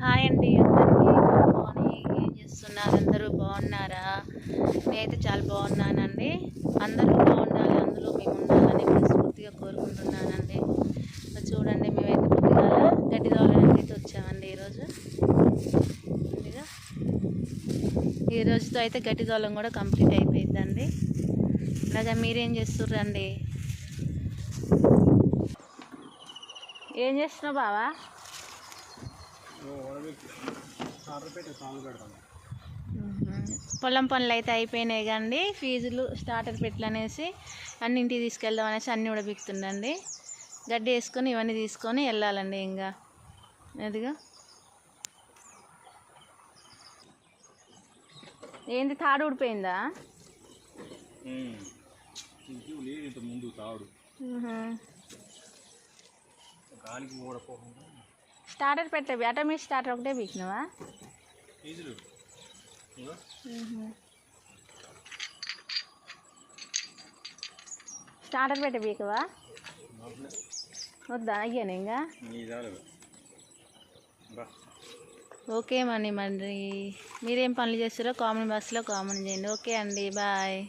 Hi అండి అందరికీ good morning. ఏం చేస్తున్నారు? అందరూ బాగున్నారా? నేనైతే చాలా బాగున్నానండి. అందరూ బాగుండాలి, అందులో మేము ఉండాలని మనస్ఫూర్తిగా కోరుకుంటున్నానండి. చూడండి, మేమైతే పొద్దుగాల గడ్డి తోలడానికి అయితే వచ్చామండి ఈ రోజుతో అయితే గడ్డి తోలం కూడా కంప్లీట్ అయిపోయిందండి. అలాగే మీరేం చేస్తుర్రండి? ఏం చేస్తున్నావు బావా? పొలం పనులు అయితే అయిపోయినాయి కండి. ఫీజులు స్టార్టర్ పెట్లు అనేసి అన్నింటికి తీసుకెళ్దాం అనేసి అన్నీ కూడా బిక్తుండండి. గడ్డి వేసుకొని ఇవన్నీ తీసుకొని వెళ్ళాలండి. ఇంకా అదిగా ఏంది, తాడు ఊడిపోయిందా? స్టార్టర్ పెట్టే ఆటోమేటిక్ స్టార్టర్ ఒకటే బీకినవా? స్టార్టర్ పెట్టే బీకవా? వద్దా అయ్యాను ఇంకా. ఓకే మరి మీరేం పనులు చేస్తారో కామెంట్ బాక్స్లో కామెంట్ చేయండి. ఓకే అండి, బాయ్.